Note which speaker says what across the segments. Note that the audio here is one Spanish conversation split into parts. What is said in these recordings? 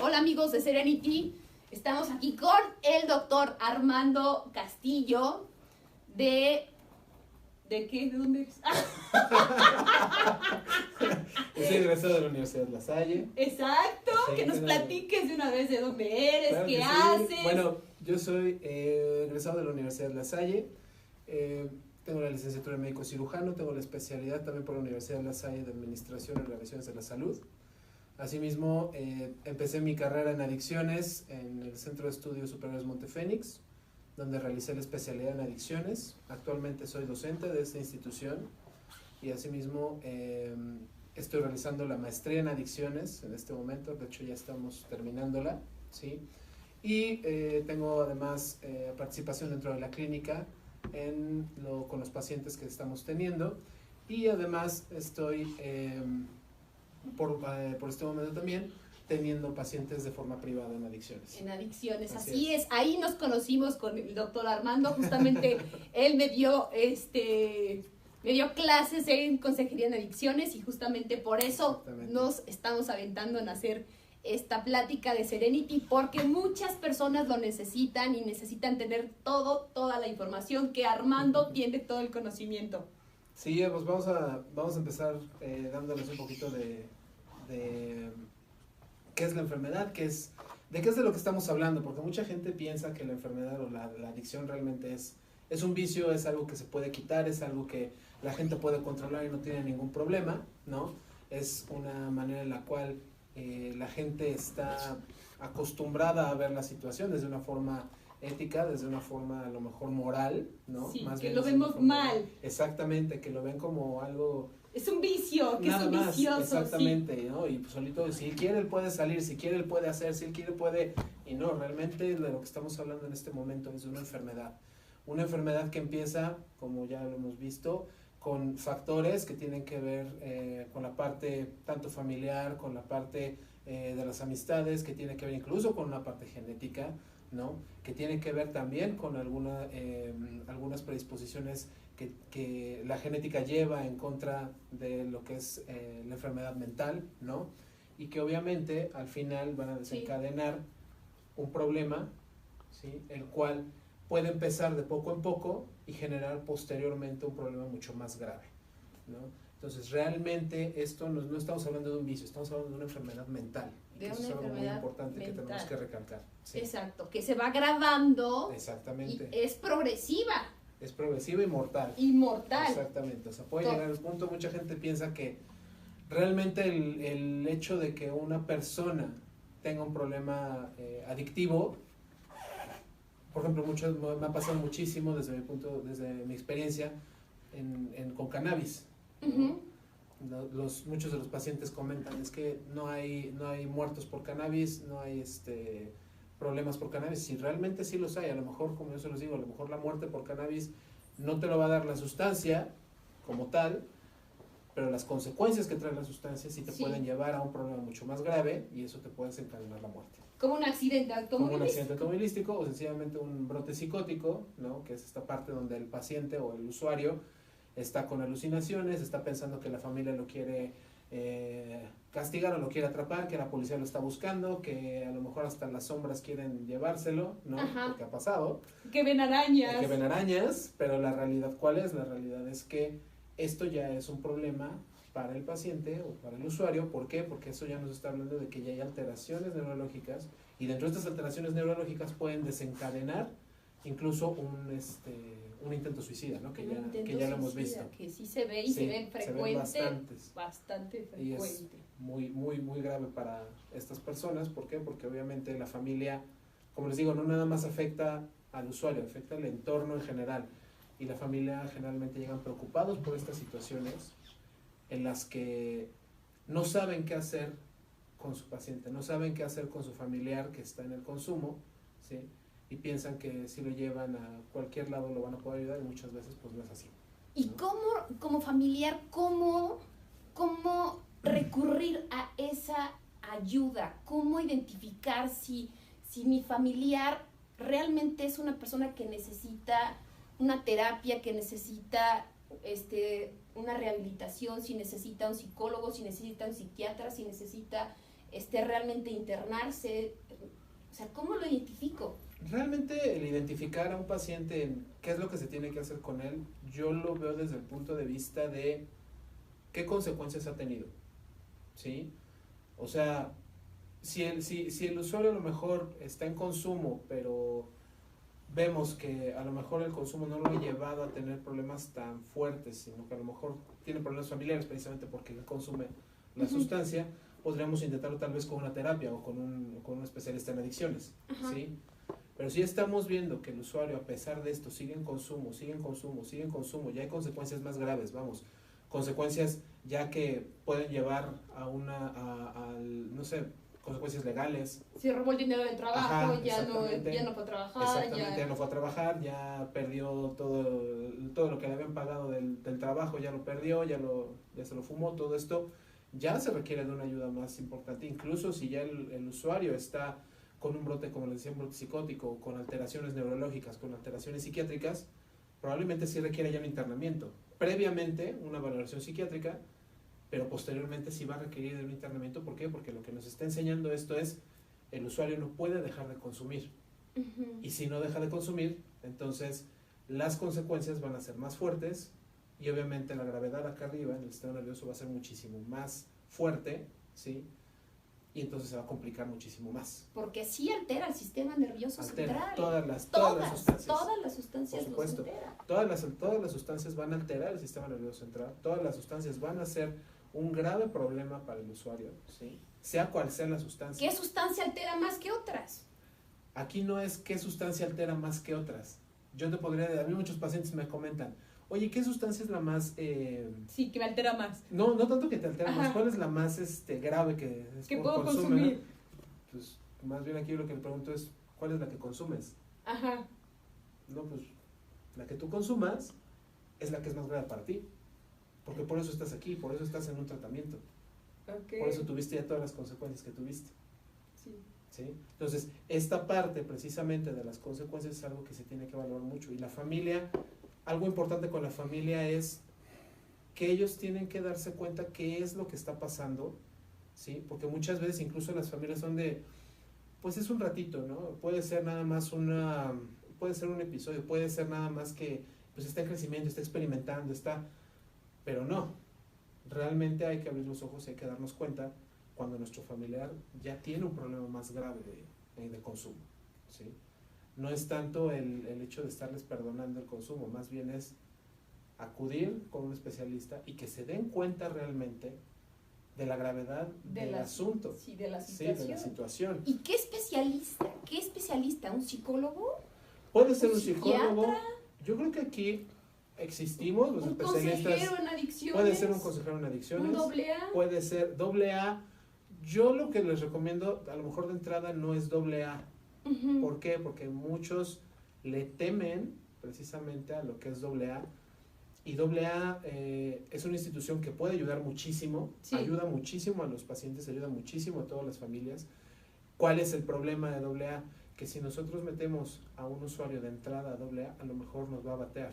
Speaker 1: Hola amigos de Serenity, estamos aquí con el doctor Armando Castillo ¿De qué? ¿De dónde eres?
Speaker 2: Soy egresado de la Universidad La Salle.
Speaker 1: Exacto, sí, que nos platiques de una vez de dónde eres, claro qué haces.
Speaker 2: Bueno, yo soy egresado de la Universidad La Salle. Tengo la licenciatura en médico cirujano, tengo la especialidad también por la Universidad La Salle de Administración y Relaciones de la Salud. Asimismo, empecé mi carrera en adicciones en el Centro de Estudios Superiores Montefénix, donde realicé la especialidad en adicciones. Actualmente soy docente de esta institución y asimismo estoy realizando la maestría en adicciones en este momento, de hecho ya estamos terminándola, ¿sí? Y tengo además participación dentro de la clínica con los pacientes que estamos teniendo, y además estoy por este momento también teniendo pacientes de forma privada en adicciones.
Speaker 1: En adicciones, así es. Ahí nos conocimos con el doctor Armando, justamente él me dio clases en consejería en adicciones y justamente por eso nos estamos aventando en hacer esta plática de Serenity, porque muchas personas lo necesitan y necesitan tener toda la información que Armando tiene, todo el conocimiento.
Speaker 2: Sí, pues vamos a empezar dándoles un poquito de qué es la enfermedad, de qué es de lo que estamos hablando, porque mucha gente piensa que la enfermedad o la adicción realmente es un vicio, es algo que se puede quitar, es algo que la gente puede controlar y no tiene ningún problema, ¿no? Es una manera en la cual la gente está acostumbrada a ver la situación desde una forma ética, desde una forma a lo mejor moral, ¿no?
Speaker 1: Sí,
Speaker 2: más
Speaker 1: que
Speaker 2: bien
Speaker 1: lo vemos mal.
Speaker 2: Exactamente, que lo ven como algo...
Speaker 1: Es un vicio, que
Speaker 2: nada
Speaker 1: es un
Speaker 2: más,
Speaker 1: vicioso.
Speaker 2: exactamente,
Speaker 1: sí.
Speaker 2: ¿no? Y pues solito, si quiere él puede salir, si quiere él puede hacer, si él quiere puede... Y no, realmente de lo que estamos hablando en este momento es de una enfermedad. Una enfermedad que empieza, como ya lo hemos visto, con factores que tienen que ver con la parte tanto familiar, con la parte de las amistades, que tiene que ver incluso con una parte genética, ¿no? Que tiene que ver también con algunas predisposiciones que la genética lleva en contra de lo que es la enfermedad mental, ¿no? Y que obviamente al final van a desencadenar un problema, ¿sí? El cual puede empezar de poco en poco y generar posteriormente un problema mucho más grave, ¿no? Entonces realmente esto no estamos hablando de un vicio, estamos hablando de una enfermedad mental.
Speaker 1: De una
Speaker 2: eso es algo muy
Speaker 1: enfermedad
Speaker 2: importante
Speaker 1: mental.
Speaker 2: que tenemos que recalcar. Sí.
Speaker 1: Exacto, que se va agravando.
Speaker 2: Exactamente.
Speaker 1: Y es progresiva.
Speaker 2: Es progresiva y mortal.
Speaker 1: Mortal.
Speaker 2: Exactamente, o sea, puede llegar al punto, mucha gente piensa que realmente el hecho de que una persona tenga un problema adictivo, por ejemplo, me ha pasado muchísimo desde mi experiencia con cannabis.
Speaker 1: Uh-huh.
Speaker 2: Muchos de los pacientes comentan, es que no hay muertos por cannabis, no hay problemas por cannabis. Y realmente sí los hay, a lo mejor, como yo se los digo, a lo mejor la muerte por cannabis no te lo va a dar la sustancia como tal, pero las consecuencias que trae la sustancia sí te pueden llevar a un problema mucho más grave y eso te puede desencadenar la muerte.
Speaker 1: Como un accidente automovilístico.
Speaker 2: Como un accidente automovilístico o sencillamente un brote psicótico, ¿no? Que es esta parte donde el paciente o el usuario está con alucinaciones, está pensando que la familia lo quiere castigar o lo quiere atrapar, que la policía lo está buscando, que a lo mejor hasta las sombras quieren llevárselo, ¿no?
Speaker 1: Ajá.
Speaker 2: Porque ha pasado.
Speaker 1: Que ven arañas.
Speaker 2: Que ven arañas, pero la realidad, ¿cuál es? La realidad es que esto ya es un problema para el paciente o para el usuario. ¿Por qué? Porque eso ya nos está hablando de que ya hay alteraciones neurológicas y dentro de estas alteraciones neurológicas pueden desencadenar incluso un intento suicida, ¿no? Que ya lo hemos visto.
Speaker 1: Que sí se ve y se ven frecuente.
Speaker 2: Se ven
Speaker 1: bastante frecuente.
Speaker 2: Y es muy, muy, muy grave para estas personas. ¿Por qué? Porque obviamente la familia, como les digo, no nada más afecta al usuario, afecta al entorno en general. Y la familia generalmente llegan preocupados por estas situaciones en las que no saben qué hacer con su paciente, no saben qué hacer con su familiar que está en el consumo, ¿sí? Y piensan que si lo llevan a cualquier lado lo van a poder ayudar y muchas veces pues no es así, ¿no?
Speaker 1: ¿Y cómo, como familiar, cómo recurrir a esa ayuda? ¿Cómo identificar si mi familiar realmente es una persona que necesita una terapia, que necesita una rehabilitación, si necesita un psicólogo, si necesita un psiquiatra, si necesita realmente internarse. O sea, ¿cómo lo identifico?
Speaker 2: Realmente el identificar a un paciente en qué es lo que se tiene que hacer con él, yo lo veo desde el punto de vista de qué consecuencias ha tenido, ¿sí? O sea, si el usuario a lo mejor está en consumo, pero vemos que a lo mejor el consumo no lo ha llevado a tener problemas tan fuertes, sino que a lo mejor tiene problemas familiares precisamente porque él consume la sustancia, podríamos intentarlo tal vez con una terapia o con un especialista en adicciones, ¿sí? Pero si estamos viendo que el usuario, a pesar de esto, sigue en consumo, ya hay consecuencias más graves, vamos, consecuencias ya que pueden llevar a no sé, consecuencias legales.
Speaker 1: Si robó el dinero del trabajo, ya no fue a trabajar.
Speaker 2: Exactamente, ya no fue a trabajar, ya perdió todo lo que le habían pagado del trabajo, ya lo perdió, ya se lo fumó, todo esto ya se requiere de una ayuda más importante, incluso si ya el usuario está con un brote, como les decía, un brote psicótico, con alteraciones neurológicas, con alteraciones psiquiátricas, probablemente sí requiere ya un internamiento. Previamente, una valoración psiquiátrica, pero posteriormente sí va a requerir de un internamiento. ¿Por qué? Porque lo que nos está enseñando esto es, el usuario no puede dejar de consumir. Y si no deja de consumir, entonces las consecuencias van a ser más fuertes y obviamente la gravedad acá arriba en el sistema nervioso va a ser muchísimo más fuerte, ¿sí? Y entonces se va a complicar muchísimo más.
Speaker 1: Porque sí altera el sistema nervioso central.
Speaker 2: Todas las
Speaker 1: sustancias.
Speaker 2: Por supuesto. Todas las sustancias van a alterar el sistema nervioso central. Todas las sustancias van a ser un grave problema para el usuario, ¿sí? Sea cual sea la sustancia.
Speaker 1: ¿Qué sustancia altera más que otras?
Speaker 2: Aquí no es qué sustancia altera más que otras. Yo te podría, a mí muchos pacientes me comentan, oye, ¿qué sustancia es la más...
Speaker 1: sí, que me altera más.
Speaker 2: No tanto que te altera más, ¿cuál es la más grave que
Speaker 1: puedo consumir?
Speaker 2: ¿No? Pues más bien aquí lo que le pregunto es, ¿cuál es la que consumes?
Speaker 1: Ajá.
Speaker 2: No, pues la que tú consumas es la que es más grave para ti. Porque por eso estás aquí, por eso estás en un tratamiento.
Speaker 1: Okay.
Speaker 2: Por eso tuviste ya todas las consecuencias que tuviste.
Speaker 1: Sí.
Speaker 2: ¿Sí? Entonces, esta parte precisamente de las consecuencias es algo que se tiene que valorar mucho. Y la familia, algo importante con la familia es que ellos tienen que darse cuenta qué es lo que está pasando, ¿sí? Porque muchas veces incluso las familias son de, pues es un ratito, ¿no? Puede ser nada más puede ser un episodio, puede ser nada más que pues está en crecimiento, está experimentando, pero no. Realmente hay que abrir los ojos y hay que darnos cuenta cuando nuestro familiar ya tiene un problema más grave de consumo, ¿sí? No es tanto el hecho de estarles perdonando el consumo, más bien es acudir con un especialista y que se den cuenta realmente de la gravedad del asunto.
Speaker 1: Sí, de la
Speaker 2: situación.
Speaker 1: ¿Y qué especialista? ¿Qué especialista? ¿Un psicólogo?
Speaker 2: Puede ser un psicólogo. Yo creo que aquí existimos los especialistas.
Speaker 1: ¿Un consejero en adicciones?
Speaker 2: Puede ser un consejero en adicciones.
Speaker 1: ¿Un AA?
Speaker 2: Puede ser AA. Yo lo que les recomiendo, a lo mejor de entrada, no es AA. ¿Por qué? Porque muchos le temen precisamente a lo que es AA. Y AA es una institución que puede ayudar muchísimo, sí. Ayuda muchísimo a los pacientes, ayuda muchísimo a todas las familias. ¿Cuál es el problema de AA? Que si nosotros metemos a un usuario de entrada a AA, a lo mejor nos va a batear.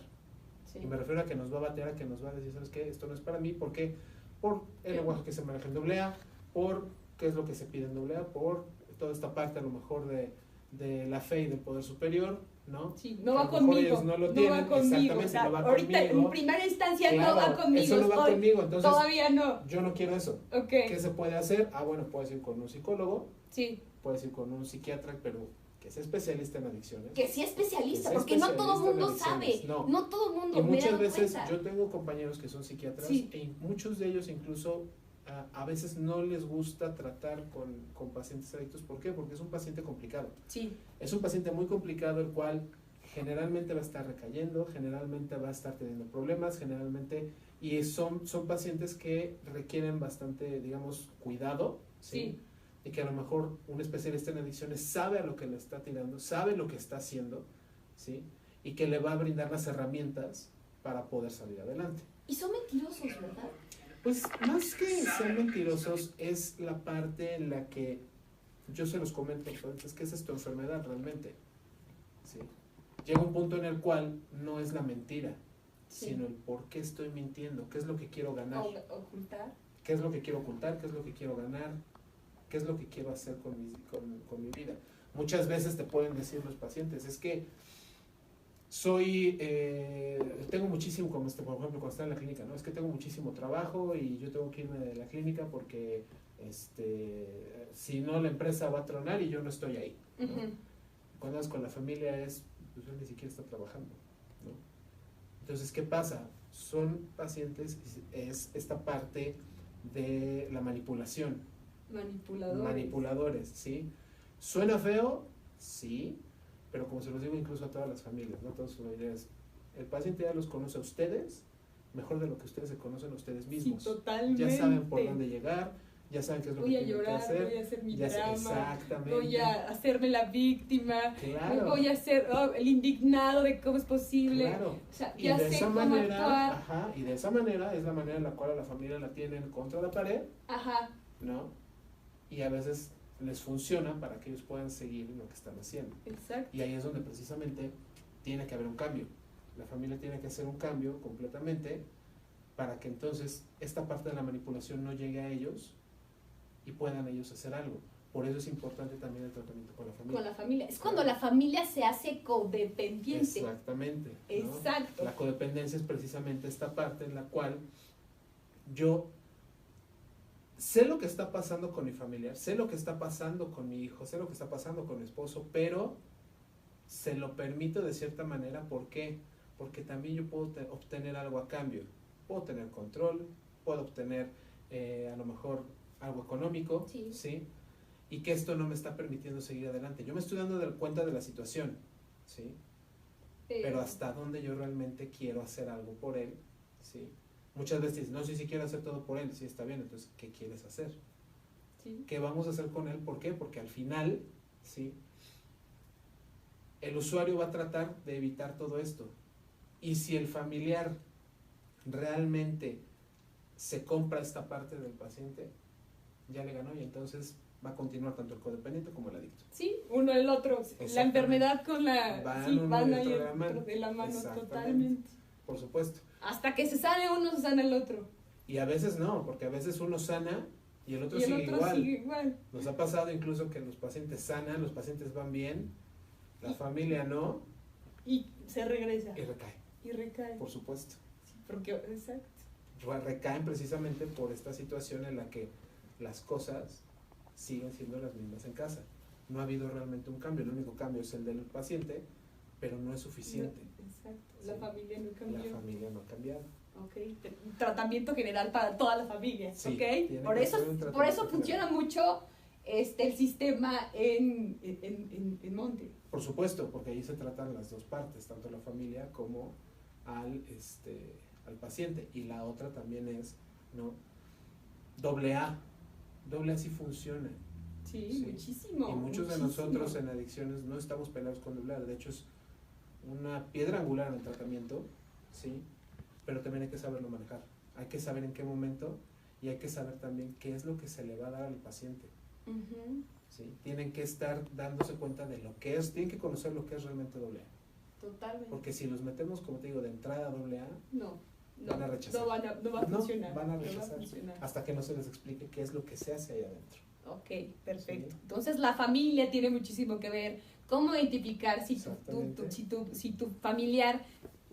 Speaker 2: Sí. Y me refiero a que nos va a batear, a que nos va a decir, ¿sabes qué? Esto no es para mí. ¿Por qué? Por el lenguaje que se maneja en AA, por qué es lo que se pide en AA, por toda esta parte a lo mejor de la fe y del poder superior, ¿no?
Speaker 1: Sí, no va conmigo.
Speaker 2: No lo tienen,
Speaker 1: va conmigo.
Speaker 2: Exactamente,
Speaker 1: o sea,
Speaker 2: no va
Speaker 1: ahorita
Speaker 2: conmigo.
Speaker 1: En primera instancia
Speaker 2: claro,
Speaker 1: no va conmigo.
Speaker 2: Eso no va conmigo, entonces
Speaker 1: todavía no.
Speaker 2: Yo no quiero eso.
Speaker 1: Okay.
Speaker 2: ¿Qué se puede hacer? Bueno, puedes ir con un psicólogo.
Speaker 1: Sí.
Speaker 2: Puedes ir con un psiquiatra, pero que sea especialista en adicciones.
Speaker 1: Que sea especialista, porque no todo el mundo sabe. No todo el mundo.
Speaker 2: Y muchas veces yo tengo compañeros que son psiquiatras, sí. Y muchos de ellos incluso a veces no les gusta tratar con pacientes adictos. ¿Por qué? Porque es un paciente complicado.
Speaker 1: Sí.
Speaker 2: Es un paciente muy complicado, el cual generalmente va a estar recayendo, generalmente va a estar teniendo problemas, y son pacientes que requieren bastante, digamos, cuidado, ¿sí? Sí. Y que a lo mejor un especialista en adicciones sabe a lo que le está tirando, sabe lo que está haciendo, ¿sí? Y que le va a brindar las herramientas para poder salir adelante.
Speaker 1: Y son mentirosos, ¿verdad?
Speaker 2: Pues más que ser mentirosos es la parte en la que yo se los comento, entonces, ¿qué es tu enfermedad realmente? ¿Sí? Llega un punto en el cual no es la mentira, sí. Sino el por qué estoy mintiendo, qué es lo que quiero ganar.
Speaker 1: Ocultar.
Speaker 2: ¿Qué es lo que quiero ocultar? ¿Qué es lo que quiero ganar? ¿qué es lo que quiero hacer con mi vida? Muchas veces te pueden decir los pacientes, es que tengo muchísimo, como por ejemplo cuando está en la clínica, ¿no? Es que tengo muchísimo trabajo y yo tengo que irme de la clínica porque si no la empresa va a tronar y yo no estoy ahí, ¿no? Cuando es con la familia pues yo ni siquiera está trabajando, ¿no? Entonces, ¿qué pasa? Son pacientes, es esta parte de la manipulación. Manipuladores, ¿sí? ¿Suena feo? Sí, pero como se los digo incluso a todas las familias, ¿no? Todas sus familias, el paciente ya los conoce a ustedes mejor de lo que ustedes se conocen a ustedes mismos.
Speaker 1: Sí, totalmente.
Speaker 2: Ya saben por dónde llegar, ya saben qué es lo que tienen que hacer.
Speaker 1: Voy a hacer mi drama,
Speaker 2: exactamente.
Speaker 1: voy a hacerme la víctima,
Speaker 2: claro.
Speaker 1: voy a ser el indignado de cómo es posible.
Speaker 2: Claro.
Speaker 1: O sea,
Speaker 2: ya sé cómo actuar. Y de esa manera es la manera en la cual a la familia la tienen contra la pared, ¿no? Y a veces les funciona para que ellos puedan seguir lo que están haciendo.
Speaker 1: Exacto.
Speaker 2: Y ahí es donde precisamente tiene que haber un cambio. La familia tiene que hacer un cambio completamente para que entonces esta parte de la manipulación no llegue a ellos y puedan ellos hacer algo. Por eso es importante también el tratamiento con la familia.
Speaker 1: Con la familia. Es cuando la familia se hace codependiente.
Speaker 2: Exactamente, ¿no?
Speaker 1: Exacto.
Speaker 2: La codependencia es precisamente esta parte en la cual yo sé lo que está pasando con mi familiar, sé lo que está pasando con mi hijo, sé lo que está pasando con mi esposo, pero se lo permito de cierta manera. ¿Por qué? Porque también yo puedo obtener algo a cambio. Puedo tener control, puedo obtener a lo mejor algo económico, ¿sí? Y que esto no me está permitiendo seguir adelante. Yo me estoy dando cuenta de la situación, ¿sí? Pero hasta dónde yo realmente quiero hacer algo por él, ¿sí? Muchas veces dices, no sé si quiero hacer todo por él, sí, está bien, entonces, ¿qué quieres hacer?
Speaker 1: Sí.
Speaker 2: ¿Qué vamos a hacer con él? ¿Por qué? Porque al final, ¿sí? El usuario va a tratar de evitar todo esto. Y si el familiar realmente se compra esta parte del paciente, ya le ganó y entonces va a continuar tanto el codependiente como el adicto.
Speaker 1: Sí, uno el otro. La enfermedad con la...
Speaker 2: van
Speaker 1: ahí de la mano totalmente.
Speaker 2: Por supuesto.
Speaker 1: Hasta que se sane uno, se sana el otro.
Speaker 2: Y a veces no, porque a veces uno sana y el otro sigue igual. Nos ha pasado incluso que los pacientes sanan, los pacientes van bien, la familia no.
Speaker 1: Y se regresa.
Speaker 2: Y recae. Por supuesto.
Speaker 1: Sí, porque, exacto.
Speaker 2: Recaen precisamente por esta situación en la que las cosas siguen siendo las mismas en casa. No ha habido realmente un cambio, el único cambio es el del paciente, pero no es suficiente.
Speaker 1: No, exacto. ¿Sí? La familia no cambió.
Speaker 2: La familia no ha cambiado.
Speaker 1: Okay. Tratamiento general para toda la familia.
Speaker 2: Sí,
Speaker 1: ¿okay? Por eso funciona mucho el sistema en Monte.
Speaker 2: Por supuesto, porque ahí se tratan las dos partes, tanto la familia como al paciente. Y la otra también es, ¿no? AA sí funciona.
Speaker 1: Sí, muchísimo.
Speaker 2: Y muchos de nosotros en adicciones no estamos peleados con AA. De hecho, es una piedra angular en el tratamiento, ¿sí? Pero también hay que saberlo manejar. Hay que saber en qué momento y hay que saber también qué es lo que se le va a dar al paciente. ¿Sí? Tienen que estar dándose cuenta de lo que es, tienen que conocer lo que es realmente AA.
Speaker 1: Totalmente.
Speaker 2: Porque si los metemos, como te digo, de entrada a AA, van a rechazar.
Speaker 1: No va a funcionar.
Speaker 2: Van a rechazar hasta que no se les explique qué es lo que se hace ahí adentro.
Speaker 1: Ok, perfecto. ¿Sí? Entonces la familia tiene muchísimo que ver. ¿Cómo identificar si tu familiar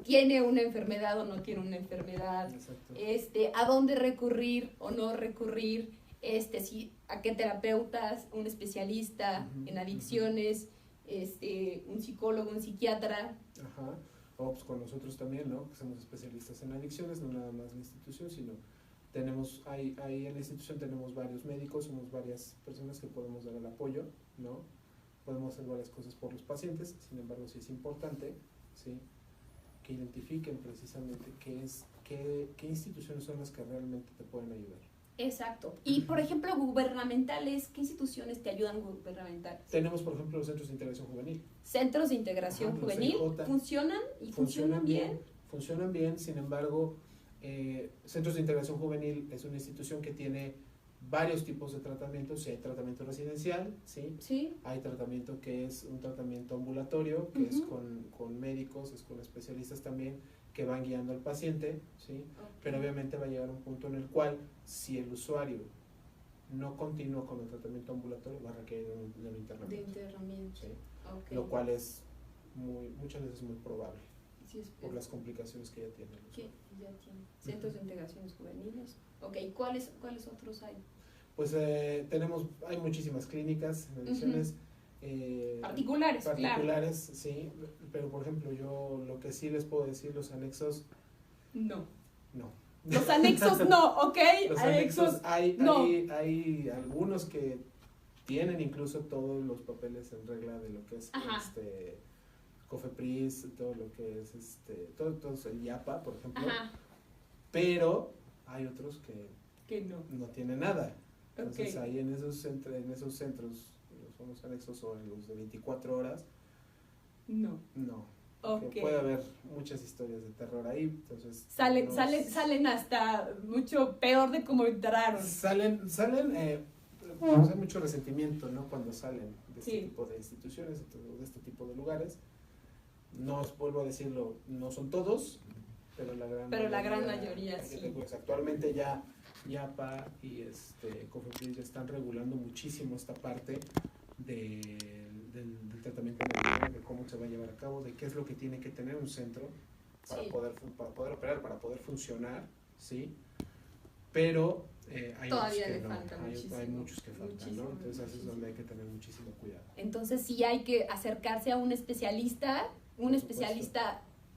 Speaker 1: tiene una enfermedad o no tiene una enfermedad? A dónde recurrir o no recurrir, a qué terapeutas, un especialista en adicciones, un psicólogo, un psiquiatra.
Speaker 2: Ajá. O pues con nosotros también, ¿no? Que somos especialistas en adicciones, no nada más la institución, sino tenemos ahí en la institución tenemos varios médicos, somos varias personas que podemos dar el apoyo, ¿no? Podemos hacer varias cosas por los pacientes, sin embargo sí es importante, ¿sí? Que identifiquen precisamente qué instituciones son las que realmente te pueden ayudar.
Speaker 1: Exacto. Y por ejemplo, gubernamentales, ¿qué instituciones te ayudan gubernamentales?
Speaker 2: Tenemos por ejemplo los centros de integración juvenil.
Speaker 1: Centros de integración juvenil, ¿funcionan y funcionan bien?
Speaker 2: Funcionan bien, sin embargo, Centros de Integración Juvenil es una institución que tiene varios tipos de tratamientos. Sí, hay tratamiento residencial, ¿sí?
Speaker 1: Sí.
Speaker 2: Hay tratamiento que es un tratamiento ambulatorio, que es con médicos, es con especialistas también, que van guiando al paciente, ¿sí? Okay. Pero obviamente va a llegar un punto en el cual, si el usuario no continúa con el tratamiento ambulatorio, va a requerir de un internamiento.
Speaker 1: De internamiento.
Speaker 2: ¿Sí?
Speaker 1: Okay.
Speaker 2: Lo cual es muchas veces muy probable
Speaker 1: Sí,
Speaker 2: por las complicaciones que ya tienen.
Speaker 1: ¿Qué? Ya tiene. Centros de integraciones juveniles. Ok, ¿cuáles otros hay?
Speaker 2: Pues hay muchísimas clínicas en adicciones.
Speaker 1: Particulares, claro.
Speaker 2: Sí, pero por ejemplo yo lo que sí les puedo decir, los anexos
Speaker 1: no.
Speaker 2: Los
Speaker 1: anexos no, ¿ok?
Speaker 2: Los anexos hay algunos que tienen incluso todos los papeles en regla de lo que es COFEPRIS, todo lo que es todo el IAPA, por ejemplo. Ajá. Pero hay otros que no tienen nada. Entonces ahí en esos centros, los anexos o en los de 24 horas, no. Okay. Puede haber muchas historias de terror ahí, entonces
Speaker 1: salen hasta mucho peor de cómo entraron.
Speaker 2: Hay mucho resentimiento, ¿no? Cuando salen de este tipo de instituciones, de este tipo de lugares. No os vuelvo a decirlo, no son todos, pero la gran mayoría sí. Pues actualmente ya IAPA y COFEPRIS ya están regulando muchísimo esta parte del tratamiento médico, de cómo se va a llevar a cabo, de qué es lo que tiene que tener un centro para poder operar, para poder funcionar, ¿sí? Pero
Speaker 1: todavía le falta
Speaker 2: hay muchos que faltan, ¿no? Entonces así es donde hay que tener muchísimo cuidado.
Speaker 1: Entonces sí hay que acercarse a un especialista,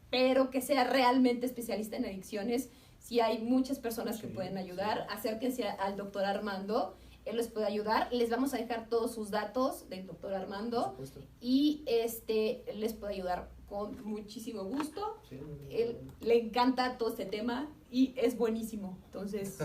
Speaker 1: pero que sea realmente especialista en adicciones. Sí hay muchas personas que pueden ayudar. Acérquense al doctor Armando. Él les puede ayudar. Les vamos a dejar todos sus datos del doctor Armando y les puede ayudar con muchísimo gusto. Sí, él le encanta todo este tema y es buenísimo. Entonces,